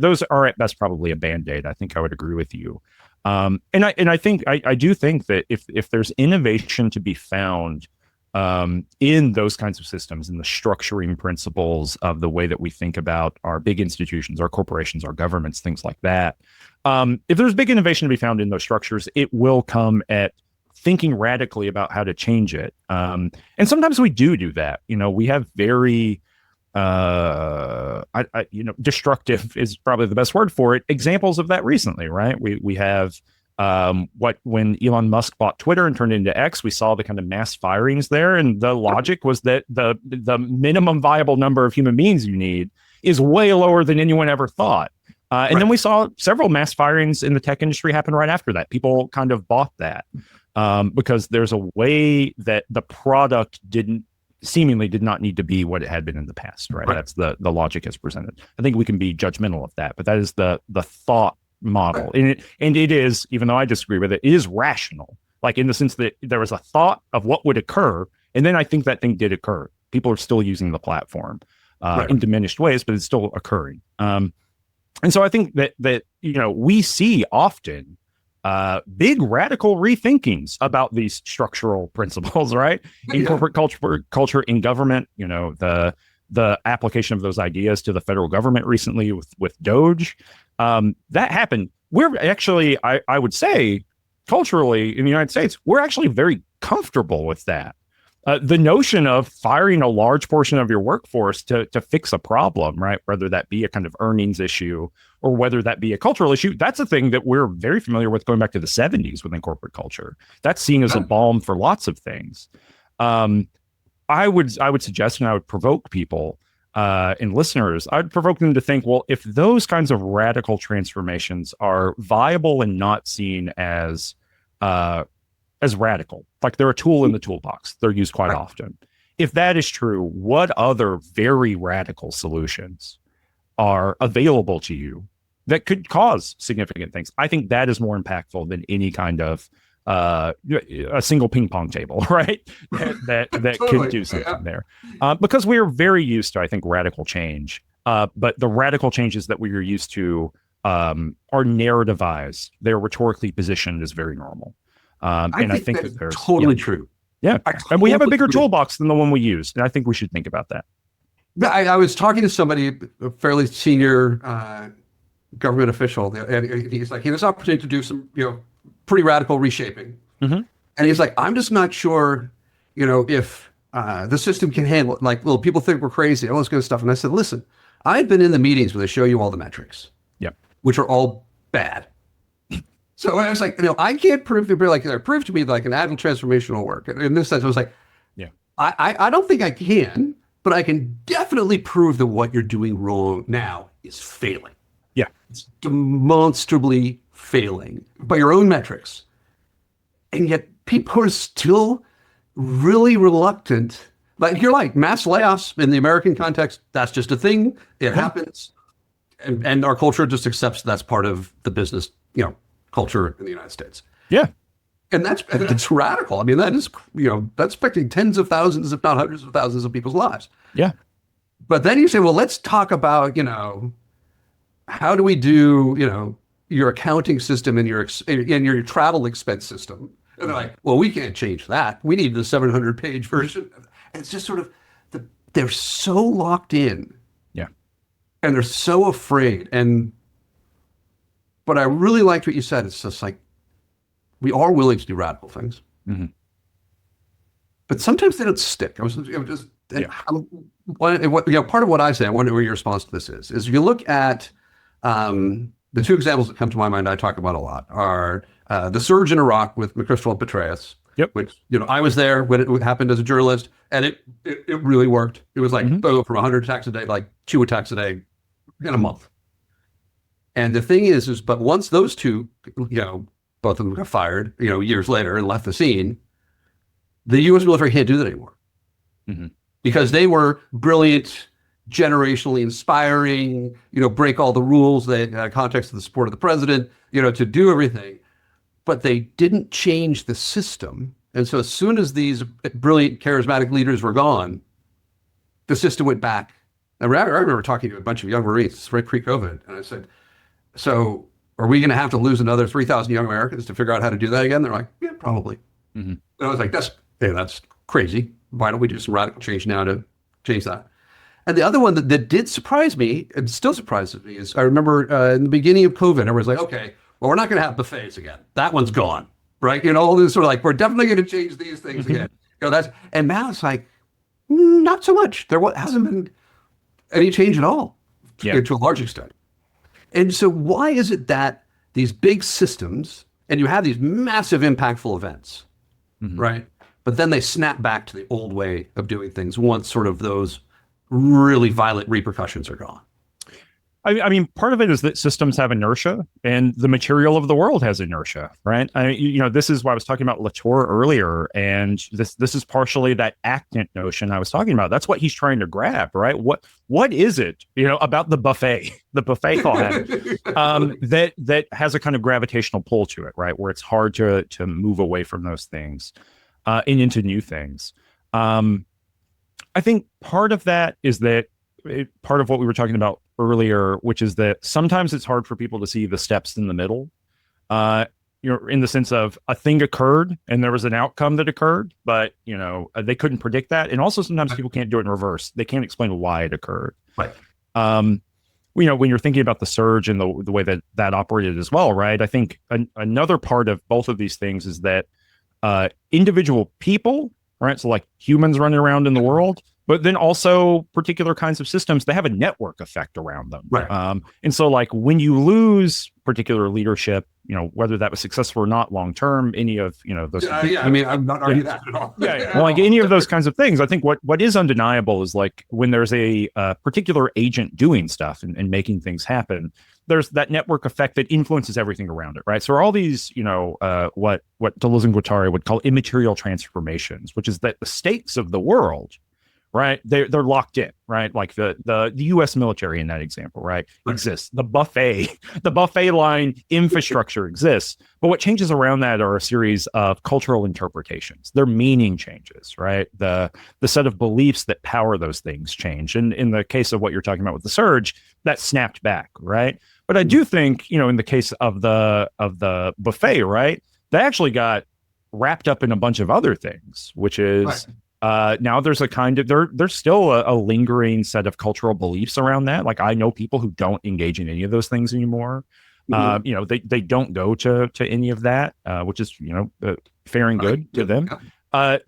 at best probably a Band-Aid. I think I would agree with you. And I think I do think that if there's innovation to be found in those kinds of systems, in the structuring principles of the way that we think about our big institutions, our corporations, our governments, things like that. If there's big innovation to be found in those structures, it will come at thinking radically about how to change it. And sometimes we do that. We have very, destructive is probably the best word for it, examples of that recently, right? We have when Elon Musk bought Twitter and turned it into X, we saw the kind of mass firings there. And the logic was that the minimum viable number of human beings you need is way lower than anyone ever thought. And then we saw several mass firings in the tech industry happen right after that. People kind of bought that. Because there's a way that the product seemingly did not need to be what it had been in the past, right? That's the logic as presented. I think we can be judgmental of that, but that is the thought model. And it is, even though I disagree with it, it is rational, like in the sense that there was a thought of what would occur, and then I think that thing did occur. People are still using the platform in diminished ways, but it's still occurring. And so I think that we see often big radical rethinkings about these structural principles, right? In corporate culture, in government, the application of those ideas to the federal government recently with Doge, that happened. We're actually, I would say, culturally in the United States, we're actually very comfortable with that. The notion of firing a large portion of your workforce to fix a problem, right? Whether that be a kind of earnings issue or whether that be a cultural issue, that's a thing that we're very familiar with going back to the 70s within corporate culture. That's seen as a balm for lots of things. I would suggest, and I would provoke people and listeners, I'd provoke them to think, well, if those kinds of radical transformations are viable and not seen as radical, like they're a tool in the toolbox, they're used quite often. If that is true, what other very radical solutions are available to you that could cause significant things? I think that is more impactful than any kind of a single ping pong table, right? That could do something there. Because we are very used to, I think, radical change. But the radical changes that we are used to are narrativized. They're rhetorically positioned as very normal. And I think that they're totally true. Yeah. And we have a bigger toolbox than the one we use. And I think we should think about that. I was talking to somebody, a fairly senior government official, and he's like, he had this opportunity to do some, pretty radical reshaping. Mm-hmm. And he's like, I'm just not sure, if the system can handle it. Like, well, people think we're crazy, all this good stuff. And I said, listen, I've been in the meetings where they show you all the metrics, which are all bad. So I was like, I can't prove to be like, prove to me like an agile transformational work. And in this sense, I was like, I don't think I can, but I can definitely prove that what you're doing wrong now is failing. Yeah. It's demonstrably failing by your own metrics. And yet people are still really reluctant. Like you're like mass layoffs in the American context, that's just a thing. It happens. And our culture just accepts that's part of the business, culture in the United States. Yeah. And that's radical. I mean, that is, that's affecting tens of thousands, if not hundreds of thousands of people's lives. Yeah. But then you say, well, let's talk about, how do we do, your accounting system and your travel expense system? And they're like, well, we can't change that. We need the 700-page version. And it's just sort of, they're so locked in. Yeah. And they're so afraid. But I really liked what you said. It's just like, We are willing to do radical things, Mm-hmm. but sometimes they don't stick. I was just Yeah. part of what I say. I wonder what your response to this is if you look at the two examples that come to my mind. I talk about a lot are the surge in Iraq with McChrystal and Petraeus. Yep. Which I was there when it happened as a journalist, and it really worked. It was like boom, from 100 attacks a day, like 2 attacks a day in a month. And the thing is but once those two, both of them got fired, years later and left the scene, the U.S. military can't do that anymore because they were brilliant, generationally inspiring, break all the rules, they had context of the support of the president, to do everything. But they didn't change the system. And so as soon as these brilliant, charismatic leaders were gone, the system went back. I remember talking to a bunch of young Marines right pre-COVID, and I said, so are we going to have to lose another 3,000 young Americans to figure out how to do that again? They're like, yeah, probably. And I was like, that's crazy. Why don't we do some radical change now to change that? And the other one that did surprise me, and still surprises me, is I remember in the beginning of COVID, everyone's like, okay, well, we're not going to have buffets again. That one's gone, right? All this sort of like, we're definitely going to change these things again. And now it's like, not so much. There hasn't been any change at all to a large extent. And so why is it that these big systems, and you have these massive impactful events, right? But then they snap back to the old way of doing things once sort of those really violent repercussions are gone. I mean, part of it is that systems have inertia, and the material of the world has inertia, right? This is why I was talking about Latour earlier, and this is partially that actant notion I was talking about. That's what he's trying to grab, right? What is it, about the buffet thought that has a kind of gravitational pull to it, right? Where it's hard to move away from those things and into new things. I think part of that is that part of what we were talking about earlier, which is that sometimes it's hard for people to see the steps in the middle, in the sense of a thing occurred and there was an outcome that occurred, but they couldn't predict that. And also sometimes people can't do it in reverse. They can't explain why it occurred. Right. When you're thinking about the surge and the way that operated as well, right? I think another part of both of these things is that individual people, right? So like humans running around in the world, but then also particular kinds of systems, they have a network effect around them. Right. And so like when you lose particular leadership, whether that was successful or not long term, any of those. I mean, I'm not arguing that at all. Well, like any of those kinds of things, I think what is undeniable is like when there's a particular agent doing stuff and making things happen, there's that network effect that influences everything around it, right? So all these, what Deleuze and Guattari would call immaterial transformations, which is that the states of the world, right, they're locked in, right? Like the U.S. military in that example, right, exists. The buffet line infrastructure exists, but what changes around that are a series of cultural interpretations. Their meaning changes, right? The set of beliefs that power those things change. And in the case of what you're talking about with the surge, that snapped back, right? But I do think, in the case of the buffet, right, they actually got wrapped up in a bunch of other things, which is now there's a kind of there's still a lingering set of cultural beliefs around that. Like I know people who don't engage in any of those things anymore. They don't go to any of that, which is fair and good to them. LA,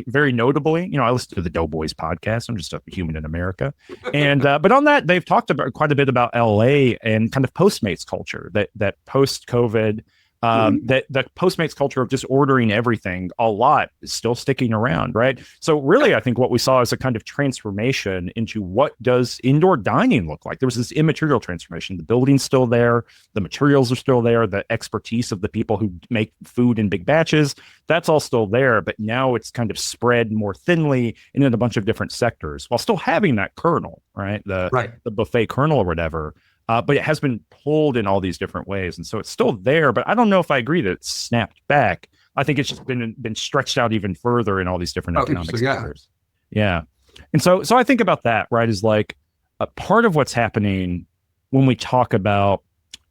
very notably, I listen to the Doughboys podcast. I'm just a human in America. And, but on that, they've talked about quite a bit about LA and kind of Postmates culture that post-COVID, that Postmates culture of just ordering everything a lot is still sticking around, right? So really, I think what we saw is a kind of transformation into what does indoor dining look like. There was this immaterial transformation. The building's still there. The materials are still there. The expertise of the people who make food in big batches, that's all still there. But now it's kind of spread more thinly in a bunch of different sectors while still having that kernel, right? The buffet kernel or whatever. But it has been pulled in all these different ways. And so it's still there, but I don't know if I agree that it's snapped back. I think it's just been stretched out even further in all these different economic sectors. Yeah. And so I think about that, right, is like a part of what's happening when we talk about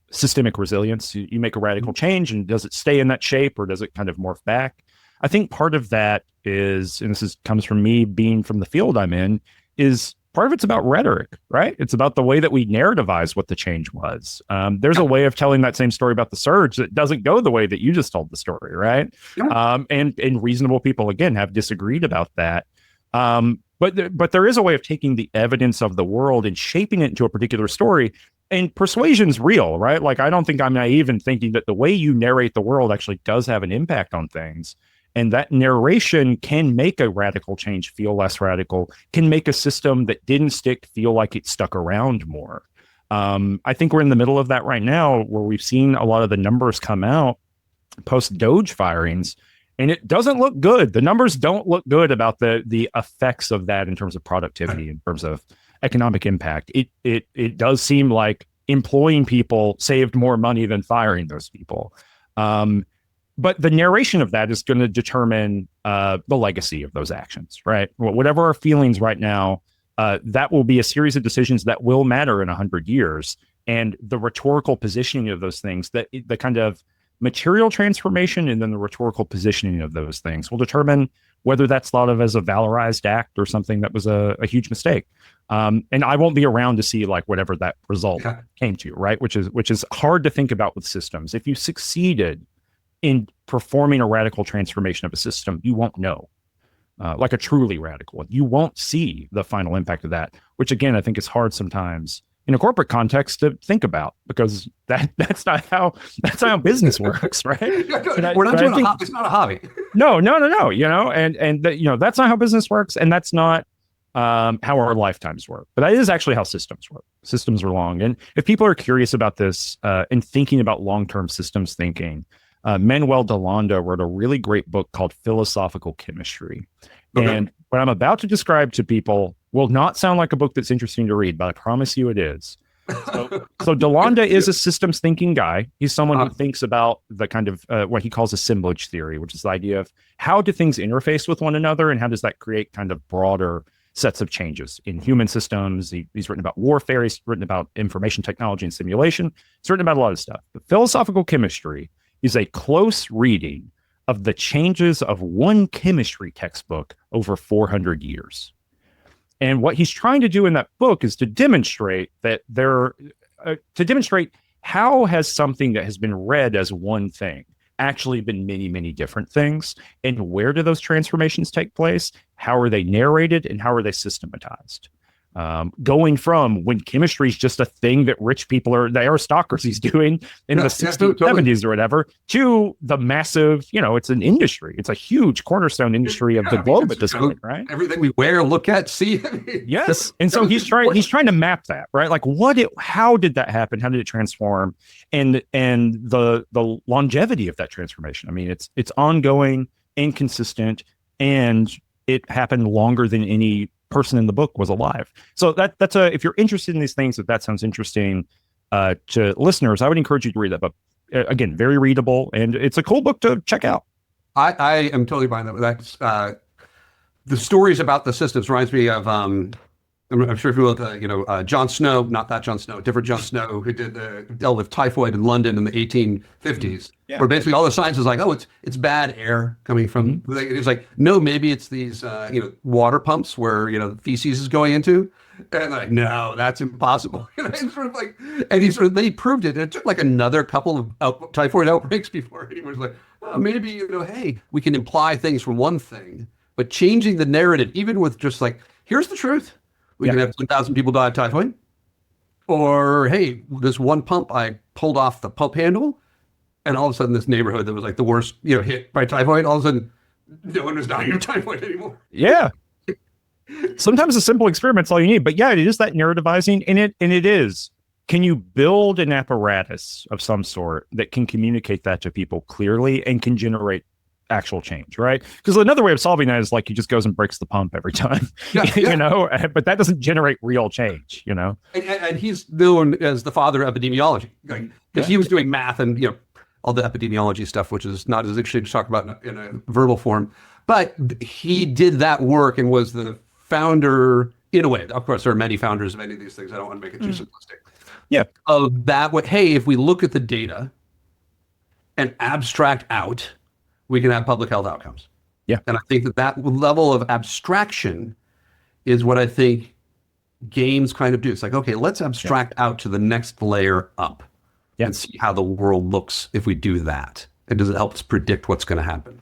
systemic resilience. You make a radical change, and does it stay in that shape or does it kind of morph back? I think part of that is, and comes from me being from the field I'm in, is part of it's about rhetoric, right? It's about the way that we narrativize what the change was. There's a way of telling that same story about the surge that doesn't go the way that you just told the story, right? And reasonable people, again, have disagreed about that. But there is a way of taking the evidence of the world and shaping it into a particular story. And persuasion's real, right? Like, I don't think I'm naive in thinking that the way you narrate the world actually does have an impact on things. And that narration can make a radical change feel less radical, can make a system that didn't stick feel like it stuck around more. I think we're in the middle of that right now, where we've seen a lot of the numbers come out post Doge firings, and it doesn't look good. The numbers don't look good about the effects of that in terms of productivity, in terms of economic impact. It does seem like employing people saved more money than firing those people. But the narration of that is going to determine the legacy of those actions, right? Whatever our feelings right now, that will be a series of decisions that will matter in 100 years. And the rhetorical positioning of those things, the kind of material transformation and then the rhetorical positioning of those things will determine whether that's thought of as a valorized act or something that was a huge mistake. And I won't be around to see like whatever that result came to, right? Which is hard to think about with systems. If you succeeded in performing a radical transformation of a system, you won't know, like a truly radical. You won't see the final impact of that, which again, I think is hard sometimes in a corporate context to think about, because that's not how business works, right? We're not doing it's not a hobby. No, you know, and you know, that's not how business works, and that's not how our lifetimes work. But that is actually how systems work. Systems are long, and if people are curious about this and thinking about long-term systems thinking, Manuel Delanda wrote a really great book called Philosophical Chemistry. Okay. And what I'm about to describe to people will not sound like a book that's interesting to read, but I promise you it is. So Delanda is a systems thinking guy. He's someone who thinks about the kind of what he calls assemblage theory, which is the idea of how do things interface with one another and how does that create kind of broader sets of changes in human systems. He's written about warfare. He's written about information technology and simulation. He's written about a lot of stuff. But philosophical chemistry is a close reading of the changes of one chemistry textbook over 400 years. And what he's trying to do in that book is to demonstrate that how has something that has been read as one thing actually been many, many different things, and where do those transformations take place? How are they narrated and how are they systematized? Going from when chemistry is just a thing that rich people the aristocracy's doing in the 60s, 70s or whatever, to the massive, you know, it's an industry. It's a huge cornerstone industry of the globe at this point, right? Everything we wear, look at, see. Yes. And so he's trying to map that, right? Like how did that happen? How did it transform? And the longevity of that transformation. I mean, it's ongoing, inconsistent, and it happened longer than any person in the book was alive. So that's if you're interested in these things, that sounds interesting to listeners, I would encourage you to read that book. Again, very readable, and it's a cool book to check out. I am totally buying that. That's the stories about the systems reminds me of I'm sure if you will, Jon Snow, not that Jon Snow, different Jon Snow, who dealt with typhoid in London in the 1850s, where basically all the science is like, oh, it's bad air coming from. It's like, no, maybe it's these water pumps where feces is going into, and like, no, that's impossible. And he proved it. And it took like another couple of typhoid outbreaks before he was like, oh, maybe hey, we can imply things from one thing, but changing the narrative, even with just like, here's the truth. We can have 10,000 people die of typhoid. Or, hey, this one pump, I pulled off the pump handle, and all of a sudden this neighborhood that was like the worst, hit by typhoid, all of a sudden no one was dying of typhoid anymore. Yeah. Sometimes a simple experiment's all you need. But yeah, it is that narrativizing, and it is. Can you build an apparatus of some sort that can communicate that to people clearly and can generate actual change, right? Because another way of solving that is like he just goes and breaks the pump every time, but that doesn't generate real change, And he's known as the father of epidemiology, because he was doing math and all the epidemiology stuff, which is not as interesting to talk about in a verbal form. But he did that work and was the founder, in a way. Of course, there are many founders of any of these things. I don't want to make it too simplistic. Yeah. Of that, hey, if we look at the data and abstract out, we can have public health outcomes. Yeah. And I think that level of abstraction is what I think games kind of do. It's like, okay, let's abstract out to the next layer up and see how the world looks if we do that. And does it help us predict what's going to happen?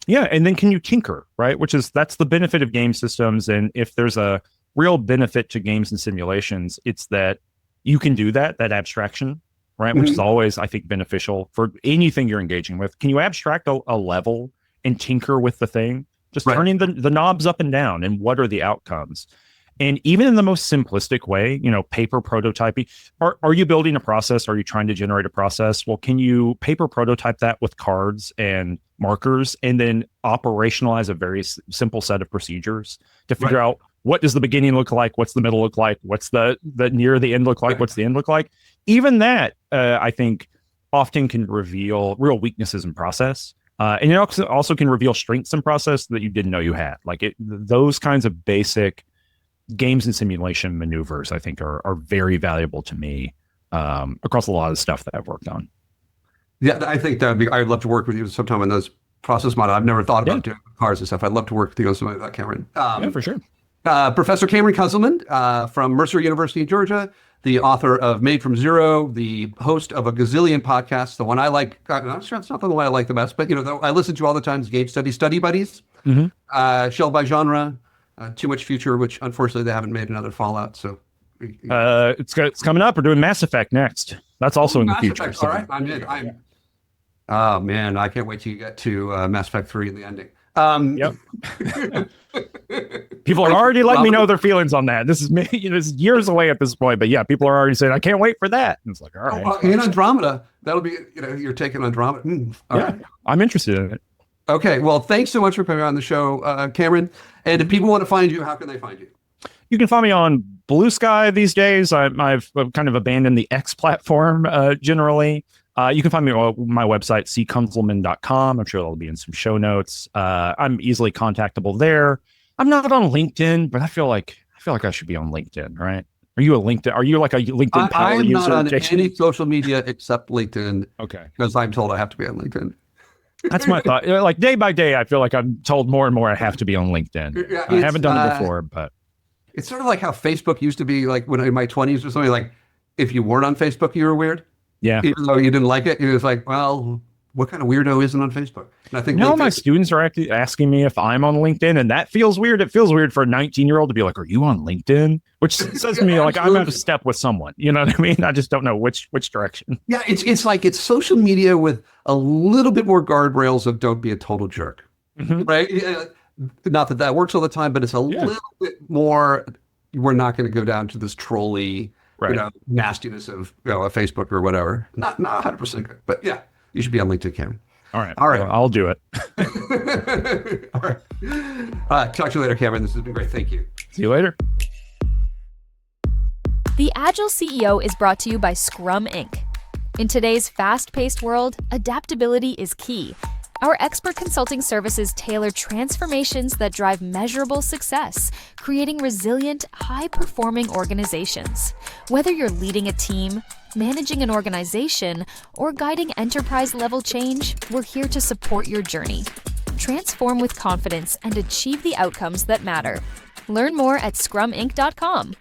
Yeah, and then can you tinker, right? That's the benefit of game systems. And if there's a real benefit to games and simulations, it's that you can do that abstraction, right? Which is always, I think, beneficial for anything you're engaging with. Can you abstract a level and tinker with the thing? Just turning the knobs up and down, and what are the outcomes? And even in the most simplistic way, paper prototyping, are you building a process? Are you trying to generate a process? Well, can you paper prototype that with cards and markers and then operationalize a very simple set of procedures to figure out what does the beginning look like? What's the middle look like? What's the near the end look like? What's the end look like? Even that, I think, often can reveal real weaknesses in process. And it also can reveal strengths in process that you didn't know you had. Those kinds of basic games and simulation maneuvers, I think, are very valuable to me across a lot of stuff that I've worked on. Yeah, I think I'd love to work with you sometime on those process models. I've never thought about doing cars and stuff. I'd love to work with you on something like that, Cameron. Yeah, for sure. Professor Cameron Kunzelman from Mercer University in Georgia, the author of Made from Zero, the host of a gazillion podcasts. The one I like, I'm not sure it's not the one I like the best, but I listen to all the time is Game Study Buddies, Shell by Genre, Too Much Future, which unfortunately they haven't made another Fallout. So it's coming up. We're doing Mass Effect next. That's also in the future. Effect. All right, I'm in. Oh man, I can't wait till you get to Mass Effect 3 and the ending. Yep. People are already letting me know their feelings on that. This is it's years away at this point, but yeah, people are already saying, I can't wait for that. And it's like, all right. And Andromeda, that'll be, you're taking Andromeda. All right. I'm interested in it. Okay. Well, thanks so much for coming on the show, Cameron. And if people want to find you, how can they find you? You can find me on Blue Sky these days. I've kind of abandoned the X platform generally. You can find me on my website, ckunzelman.com. I'm sure that'll be in some show notes. I'm easily contactable there. I'm not on LinkedIn, but I feel like I should be on LinkedIn, right? Are you like a LinkedIn power user? I'm not on any social media except LinkedIn. Okay. Because I'm told I have to be on LinkedIn. That's my thought. Like day by day, I feel like I'm told more and more I have to be on LinkedIn. Yeah, I haven't done it before, but it's sort of like how Facebook used to be, like when in my 20s or something. Like if you weren't on Facebook, you were weird. Yeah. Even though you didn't like it, it was like, well, what kind of weirdo isn't on Facebook? And I think now my students are actually asking me if I'm on LinkedIn, and that feels weird. It feels weird for a 19-year-old to be like, "Are you on LinkedIn?" Which says to me like I'm out of step with someone. You know what I mean? I just don't know which direction. Yeah, it's like it's social media with a little bit more guardrails of don't be a total jerk, right? Not that works all the time, but it's a little bit more. We're not going to go down to this trolly, nastiness of a Facebook or whatever. Not 100% good, but yeah. You should be on LinkedIn, Cameron. All right. Well, I'll do it. All right. Talk to you later, Cameron. This has been great. Thank you. See you later. The Agile CEO is brought to you by Scrum Inc. In today's fast-paced world, adaptability is key. Our expert consulting services tailor transformations that drive measurable success, creating resilient, high-performing organizations. Whether you're leading a team, managing an organization, or guiding enterprise-level change, we're here to support your journey. Transform with confidence and achieve the outcomes that matter. Learn more at scruminc.com.